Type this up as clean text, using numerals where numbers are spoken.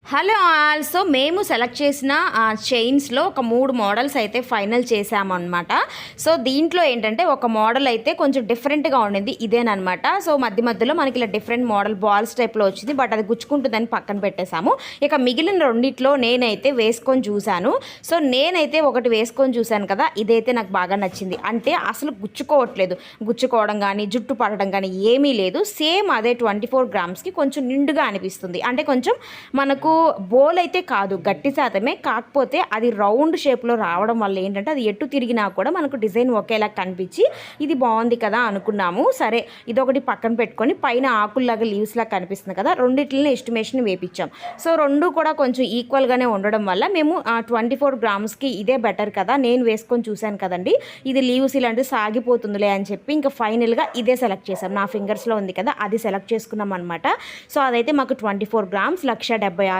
Hello all. So మేము select చేసిన చైన్స్లో ఒక 3 మోడల్స్ అయితే ఫైనల్ చేసామన్నమాట. సో దీంట్లో ఏంటంటే ఒక మోడల్ అయితే కొంచెం డిఫరెంట్గా ఉండింది, ఇదేనమాట. సో మధ్యలో మనకి ఇలా డిఫరెంట్ మోడల్ బాల్స్ టైప్లో వచ్చింది, బట్ అది గుచ్చుకుంటుందని పక్కన పెట్టేశాము. ఇక మిగిలిన రెండిట్లో నేనైతే వేసుకొని చూశాను. సో నేనైతే ఒకటి వేసుకొని చూశాను కదా, ఇదైతే నాకు బాగా నచ్చింది. అంటే అసలు గుచ్చుకోవట్లేదు, గుచ్చుకోవడం కానీ జుట్టు పడడం కానీ ఏమీ లేదు. సేమ్ అదే 24 గ్రామ్స్కి కొంచెం నిండుగా అనిపిస్తుంది. అంటే కొంచెం మనకు బోల్ అయితే కాదు, గట్టి శాతమే. కాకపోతే అది రౌండ్ షేప్లో రావడం వల్ల ఏంటంటే అది ఎటు తిరిగినా కూడా మనకు డిజైన్ ఒకేలా కనిపించి ఇది బాగుంది కదా అనుకున్నాము. సరే ఇదొకటి పక్కన పెట్టుకొని పైన ఆకుల్లాగా లీవ్స్లాగా కనిపిస్తుంది కదా, రెండిట్లని ఎస్టిమేషన్ వేపించాం. సో రెండు కూడా కొంచెం ఈక్వల్గానే ఉండడం వల్ల మేము 24 గ్రామ్స్కి ఇదే బెటర్ కదా, నేను వేసుకొని చూశాను కదండి, ఇది లీవ్స్ ఇలాంటివి సాగిపోతుందిలే అని చెప్పి ఇంకా ఫైనల్గా ఇదే సెలెక్ట్ చేసాం. నా ఫింగర్స్లో ఉంది కదా, అది సెలెక్ట్ చేసుకున్నాం అనమాట. సో అదైతే మాకు 24 గ్రామ్స్ 1,76,000